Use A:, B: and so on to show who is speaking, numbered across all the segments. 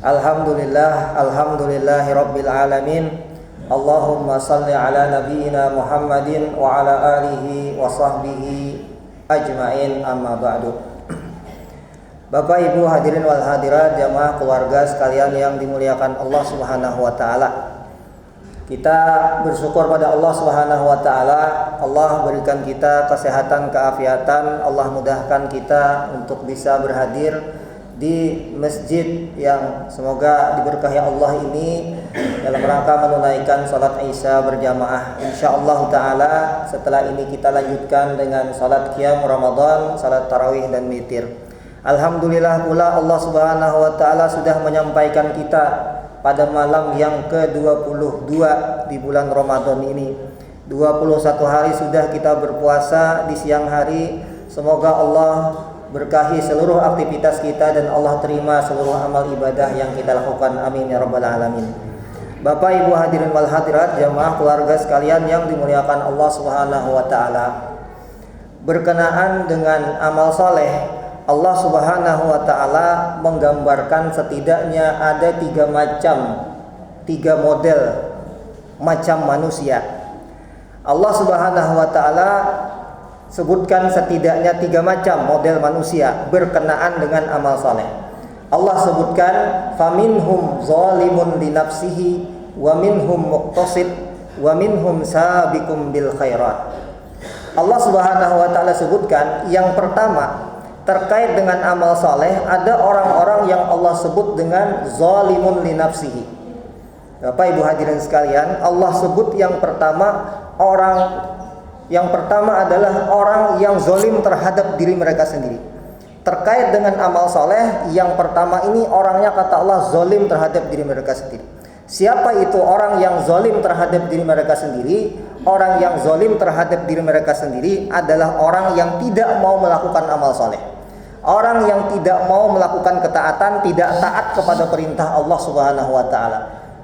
A: Alhamdulillahi rabbil alamin. Allahumma salli ala nabiyyina Muhammadin wa ala alihi wa sahbihi ajmain, amma ba'du. Bapak Ibu hadirin wal hadirat, jamaah keluarga sekalian yang dimuliakan Allah Subhanahu wa taala. Kita bersyukur pada Allah Subhanahu wa taala. Allah berikan kita kesehatan, keafiatan. Allah mudahkan kita untuk bisa berhadir di masjid yang semoga diberkahi Allah ini dalam rangka menunaikan salat Isya berjamaah. Insyaallah taala setelah ini kita lanjutkan dengan salat qiyam Ramadan, salat tarawih dan witir. Alhamdulillah pula Allah Subhanahu wa taala sudah menyampaikan kita pada malam yang ke-22 di bulan Ramadan ini. 21 hari sudah kita berpuasa di siang hari. Semoga Allah berkahi seluruh aktivitas kita dan Allah terima seluruh amal ibadah yang kita lakukan. Amin ya rabbal alamin. Bapak Ibu hadirin wal hadirat, jamaah keluarga sekalian yang dimuliakan Allah Subhanahu wa taala. Berkenaan dengan amal soleh, Allah Subhanahu wa taala menggambarkan setidaknya ada tiga model macam manusia. Allah Subhanahu wa taala sebutkan setidaknya 3 macam model manusia berkenaan dengan amal saleh. Allah sebutkan faminhum zalimun li nafsihi wa minhum muqtasid wa minhum sabiqum bil khairat. Allah Subhanahu wa taala sebutkan yang pertama terkait dengan amal saleh, ada orang-orang yang Allah sebut dengan zalimun li nafsihi. Bapak Ibu hadirin sekalian, Allah sebut yang pertama adalah orang yang zalim terhadap diri mereka sendiri. Terkait dengan amal saleh, yang pertama ini orangnya kata Allah zalim terhadap diri mereka sendiri. Siapa itu orang yang zalim terhadap diri mereka sendiri? Orang yang zalim terhadap diri mereka sendiri adalah orang yang tidak mau melakukan amal saleh. Orang yang tidak mau melakukan ketaatan, tidak taat kepada perintah Allah Subhanahu wa taala.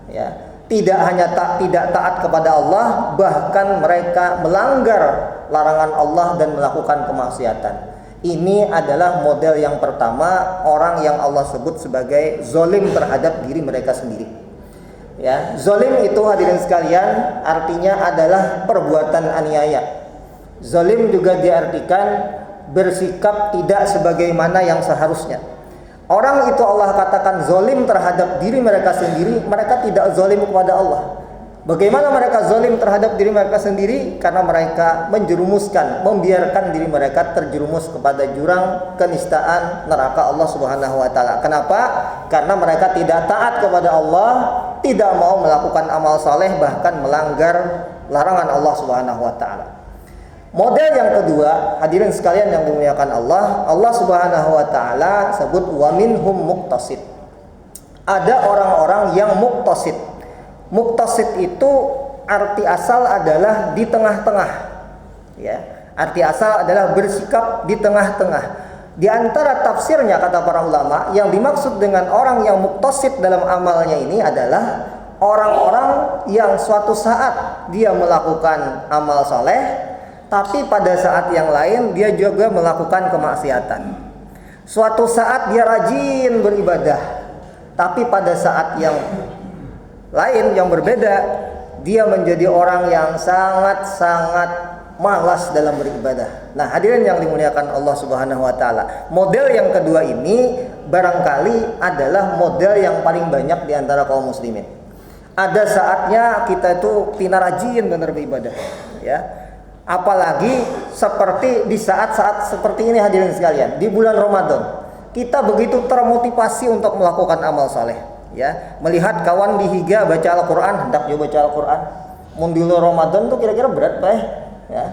A: Ya, tidak hanya tidak taat kepada Allah, bahkan mereka melanggar larangan Allah dan melakukan kemaksiatan. Ini adalah model yang pertama, orang yang Allah sebut sebagai zalim terhadap diri mereka sendiri. Ya, zalim itu hadirin sekalian artinya adalah perbuatan aniaya. Zalim juga diartikan bersikap tidak sebagaimana yang seharusnya. Orang itu Allah katakan zalim terhadap diri mereka sendiri, mereka tidak zalim kepada Allah. Bagaimana mereka zalim terhadap diri mereka sendiri? Karena mereka menjerumuskan, membiarkan diri mereka terjerumus kepada jurang kenistaan neraka Allah Subhanahu wa taala. Kenapa? Karena mereka tidak taat kepada Allah, tidak mau melakukan amal saleh, bahkan melanggar larangan Allah Subhanahu wa taala. Model yang kedua, hadirin sekalian yang dimuliakan Allah, Allah Subhanahu wa taala sebut wa minhum muqtasid. Ada orang-orang yang muqtasid. Muqtasid itu arti asal adalah di tengah-tengah. Ya, arti asal adalah bersikap di tengah-tengah. Di antara tafsirnya kata para ulama, yang dimaksud dengan orang yang muqtasid dalam amalnya ini adalah orang-orang yang suatu saat dia melakukan amal saleh, tapi pada saat yang lain dia juga melakukan kemaksiatan. Suatu saat dia rajin beribadah, tapi pada saat yang lain yang berbeda dia menjadi orang yang sangat-sangat malas dalam beribadah. Nah, hadirin yang dimuliakan Allah Subhanahu wa taala, model yang kedua ini barangkali adalah model yang paling banyak di antara kaum muslimin. Ada saatnya kita itu tina rajin benar beribadah, ya. Apalagi seperti di saat-saat seperti ini hadirin sekalian, di bulan Ramadan kita begitu termotivasi untuk melakukan amal saleh, ya. Melihat kawan dihiga baca Al-Quran, hendak juga baca Al-Quran. Mundilu Ramadan tuh kira-kira berat Pak, ya.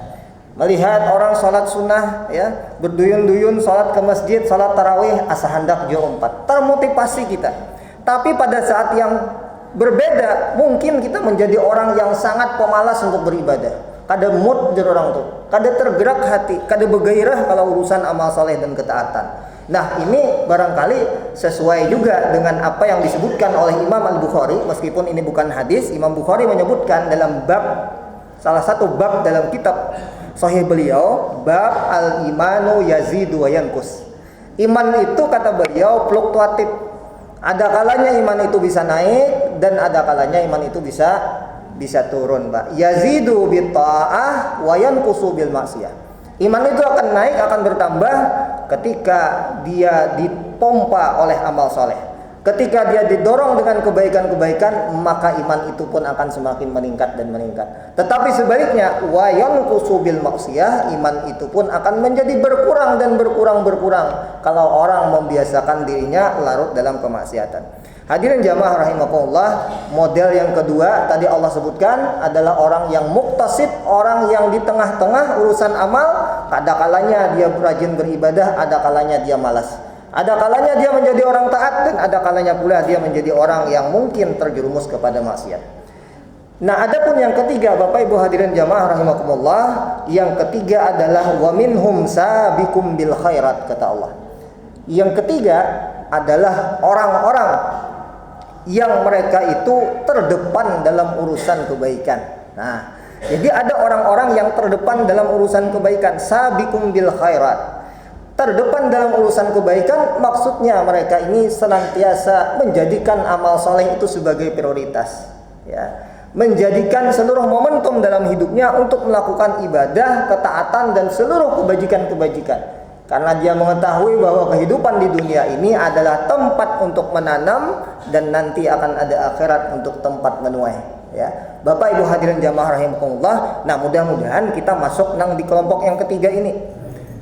A: Melihat orang sholat sunnah, ya, berduyun-duyun sholat ke masjid, sholat tarawih, asa hendak juga 4. Termotivasi kita. Tapi pada saat yang berbeda, mungkin kita menjadi orang yang sangat pemalas untuk beribadah. Kada mood jadi orang tuh, kada tergerak hati, kada bergairah kalau urusan amal saleh dan ketaatan. Nah, ini barangkali sesuai juga dengan apa yang disebutkan oleh Imam Al-Bukhari, meskipun ini bukan hadis. Imam Bukhari menyebutkan dalam salah satu bab dalam kitab Sahih beliau, bab al-imanu yazidu wa yanqus. Iman itu kata beliau fluktuatif, Ada kalanya iman itu bisa naik dan ada kalanya iman itu bisa turun, Pak. Yazidu bit ta'ah wa yanqusu bil maksiyah. Iman itu akan naik, akan bertambah ketika dia dipompa oleh amal soleh. Ketika dia didorong dengan kebaikan-kebaikan, maka iman itu pun akan semakin meningkat dan meningkat. Tetapi sebaliknya, wa yanqusu bil maksiyah, iman itu pun akan menjadi berkurang dan berkurang kalau orang membiasakan dirinya larut dalam kemaksiatan. Hadirin jamaah rahimakumullah, model yang kedua tadi Allah sebutkan adalah orang yang muktasid, orang yang di tengah-tengah urusan amal. Ada kalanya dia rajin beribadah, ada kalanya dia malas. Ada kalanya dia menjadi orang taat dan ada kalanya pula dia menjadi orang yang mungkin terjerumus kepada maksiat. Nah, adapun yang ketiga, Bapak Ibu hadirin jamaah rahimakumullah, yang ketiga adalah wa minhum sabiqum bil khairat, kata Allah. Yang ketiga adalah orang-orang yang mereka itu terdepan dalam urusan kebaikan. Nah, jadi ada orang-orang yang terdepan dalam urusan kebaikan, sabiqum bil khairat. Terdepan dalam urusan kebaikan, maksudnya mereka ini senantiasa menjadikan amal soleh itu sebagai prioritas, ya. Menjadikan seluruh momentum dalam hidupnya untuk melakukan ibadah, ketaatan dan seluruh kebajikan-kebajikan. Karena dia mengetahui bahwa kehidupan di dunia ini adalah tempat untuk menanam dan nanti akan ada akhirat untuk tempat menuai, ya. Bapak Ibu hadirin jamaah rahimakumullah, nah mudah-mudahan kita masuk di kelompok yang ketiga ini.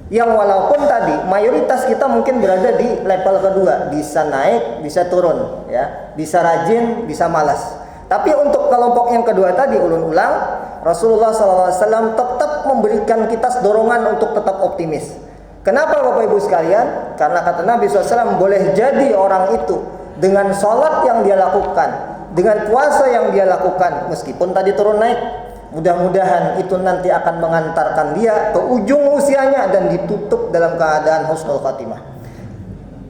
A: Yang walaupun tadi mayoritas kita mungkin berada di level kedua, bisa naik, bisa turun, ya, bisa rajin, bisa malas. Tapi untuk kelompok yang kedua tadi, ulun ulang, Rasulullah SAW tetap memberikan kita dorongan untuk tetap optimis. Kenapa Bapak Ibu sekalian? Karena kata Nabi SAW, boleh jadi orang itu dengan sholat yang dia lakukan, dengan puasa yang dia lakukan, meskipun tadi turun naik, mudah-mudahan itu nanti akan mengantarkan dia ke ujung usianya dan ditutup dalam keadaan husnul khatimah.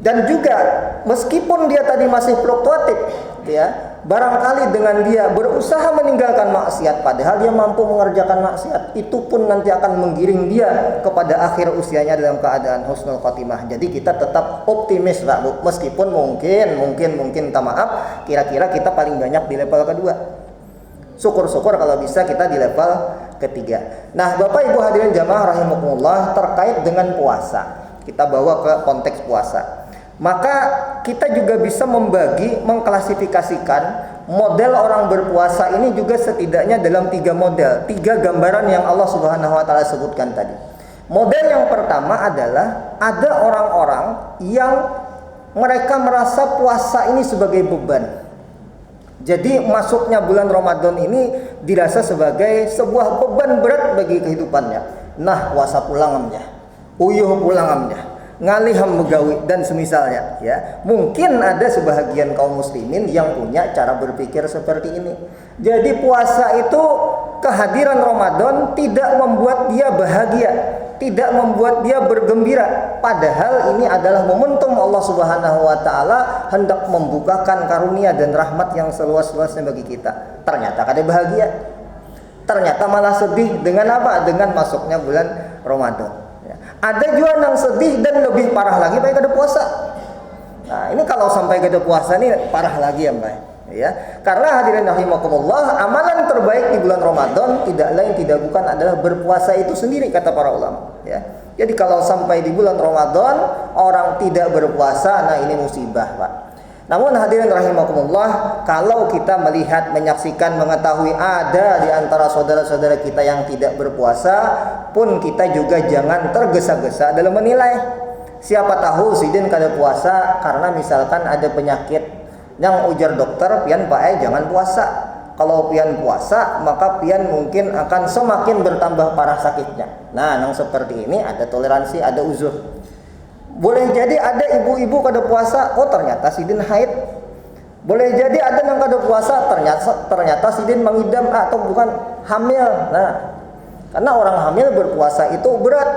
A: Dan juga meskipun dia tadi masih fluktuatif, ya, barangkali dengan dia berusaha meninggalkan maksiat padahal dia mampu mengerjakan maksiat, itu pun nanti akan menggiring dia kepada akhir usianya dalam keadaan husnul khatimah. Jadi kita tetap optimis, Pak Bu, meskipun mungkin minta maaf, kira-kira kita paling banyak di level kedua. Syukur-syukur kalau bisa kita di level ketiga. Nah, Bapak Ibu hadirin jamaah rahimakumullah, terkait dengan puasa, kita bawa ke konteks puasa. Maka kita juga bisa mengklasifikasikan model orang berpuasa ini juga setidaknya dalam 3 model, 3 gambaran yang Allah Subhanahu wa taala sebutkan tadi. Model yang pertama adalah ada orang-orang yang mereka merasa puasa ini sebagai beban. Jadi masuknya bulan Ramadan ini dirasa sebagai sebuah beban berat bagi kehidupannya. Nah, puasa pulangamnya, uyuh pulangamnya, ngaliham megawi dan semisalnya, ya. Mungkin ada sebahagian kaum muslimin yang punya cara berpikir seperti ini. Jadi puasa itu, kehadiran Ramadan tidak membuat dia bahagia, tidak membuat dia bergembira, padahal ini adalah momentum Allah Subhanahu wa taala hendak membukakan karunia dan rahmat yang seluas-luasnya bagi kita. Ternyata kada bahagia. Ternyata malah sedih dengan apa? Dengan masuknya bulan Ramadan. Ya. Ada juga yang sedih dan lebih parah lagi baik kada puasa. Nah, ini kalau sampai kada puasa ini parah lagi ya, Mbak. Ya, karena hadirin rahimakumullah, amalan terbaik di bulan Ramadan tidak lain tidak bukan adalah berpuasa itu sendiri, kata para ulama, ya. Jadi kalau sampai di bulan Ramadan orang tidak berpuasa, nah ini musibah, Pak. Namun hadirin rahimakumullah, kalau kita melihat, menyaksikan, mengetahui ada di antara saudara-saudara kita yang tidak berpuasa, pun kita juga jangan tergesa-gesa dalam menilai. Siapa tahu sidin kada puasa karena misalkan ada penyakit yang ujar dokter, pian pae jangan puasa. Kalau pian puasa, maka pian mungkin akan semakin bertambah parah sakitnya. Nah, yang seperti ini ada toleransi, ada uzur. Boleh jadi ada ibu-ibu kada puasa, oh ternyata sidin haid. Boleh jadi ada yang kada puasa, ternyata sidin mengidam atau bukan hamil. Nah, karena orang hamil berpuasa itu berat.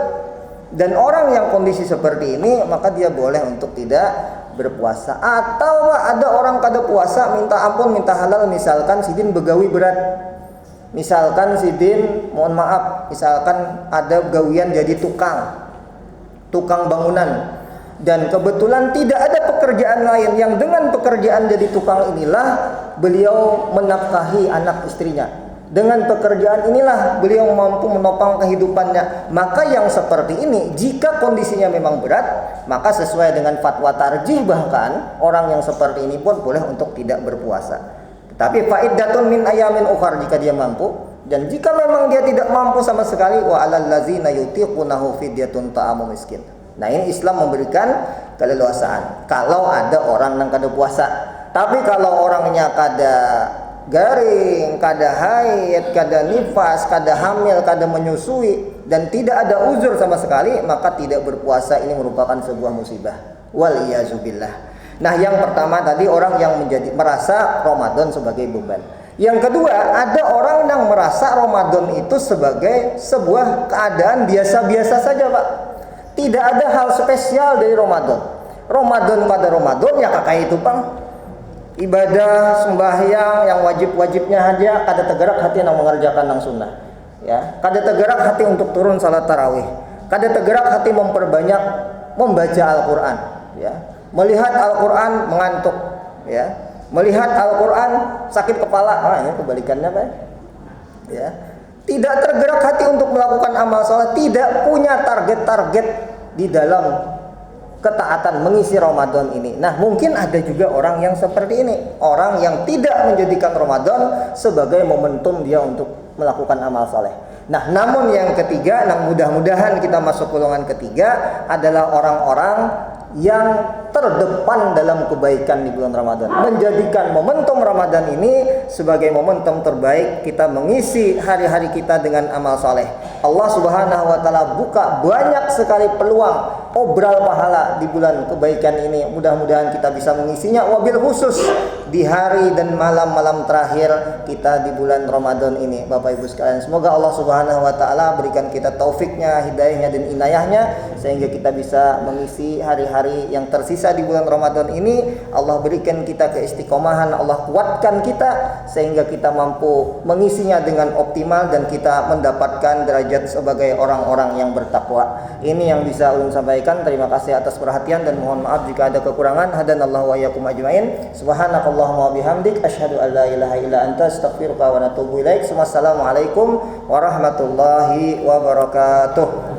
A: Dan orang yang kondisi seperti ini, maka dia boleh untuk tidak berpuasa. Atau ada orang kada puasa, minta ampun, minta halal, misalkan sidin begawi berat, misalkan sidin, mohon maaf, misalkan ada gawian jadi tukang bangunan. Dan kebetulan tidak ada pekerjaan lain yang dengan pekerjaan jadi tukang inilah beliau menafkahi anak istrinya. Dengan pekerjaan inilah beliau mampu menopang kehidupannya. Maka yang seperti ini, jika kondisinya memang berat, maka sesuai dengan fatwa tarjih bahkan orang yang seperti ini pun boleh untuk tidak berpuasa. Tapi fa'iddatun min ayamin ukhar jika dia mampu. Dan jika memang dia tidak mampu sama sekali, wa alal ladzina yutiqunahu fidyatun ta'amu miskin. Nah, ini Islam memberikan keleluasaan kalau ada orang yang kada puasa. Tapi kalau orangnya kada garing, kada haid, kada nifas, kada hamil, kada menyusui dan tidak ada uzur sama sekali, maka tidak berpuasa ini merupakan sebuah musibah. Wal iyazubillah. Nah, yang pertama tadi orang yang merasa Ramadan sebagai beban. Yang kedua, ada orang yang merasa Ramadan itu sebagai sebuah keadaan biasa-biasa saja, Pak. Tidak ada hal spesial dari Ramadan. Ramadan pada Ramadan ya kakak itu, Bang. Ibadah sembahyang yang wajib-wajibnya aja kada tergerak hati yang mengerjakan yang sunnah. Ya, kada tergerak hati untuk turun salat tarawih. Kada tergerak hati memperbanyak membaca Al-Qur'an, ya. Melihat Al-Qur'an mengantuk, ya. Melihat Al-Qur'an sakit kepala. Ini kebalikannya, Pak. Ya. Tidak tergerak hati untuk melakukan amal saleh, tidak punya target-target di dalam ketaatan mengisi Ramadan ini. Nah, mungkin ada juga orang yang seperti ini, orang yang tidak menjadikan Ramadan sebagai momentum dia untuk melakukan amal saleh. Nah, namun yang ketiga, nah mudah-mudahan kita masuk golongan ketiga adalah orang-orang yang terdepan dalam kebaikan di bulan Ramadan, menjadikan momentum Ramadan ini sebagai momentum terbaik kita mengisi hari-hari kita dengan amal saleh. Allah Subhanahu wa taala buka banyak sekali peluang obral pahala di bulan kebaikan ini. Mudah-mudahan kita bisa mengisinya, wabil khusus di hari dan malam-malam terakhir kita di bulan Ramadan ini. Bapak Ibu sekalian, semoga Allah Subhanahu wa taala berikan kita taufiknya, hidayahnya dan inayahnya sehingga kita bisa mengisi hari-hari yang tersisa di bulan Ramadan ini. Allah berikan kita keistiqomahan, Allah kuatkan kita sehingga kita mampu mengisinya dengan optimal dan kita mendapatkan derajat sebagai orang-orang yang bertakwa. Ini yang bisa ulun sampaikan. Terima kasih atas perhatian dan mohon maaf jika ada kekurangan. Hadanallahu wa iyyakum ajmain. Subhanakallahumma wa bihamdik asyhadu an la ilaha illa anta astaghfiruka wa atubu ilaik. Wassalamualaikum warahmatullahi wabarakatuh.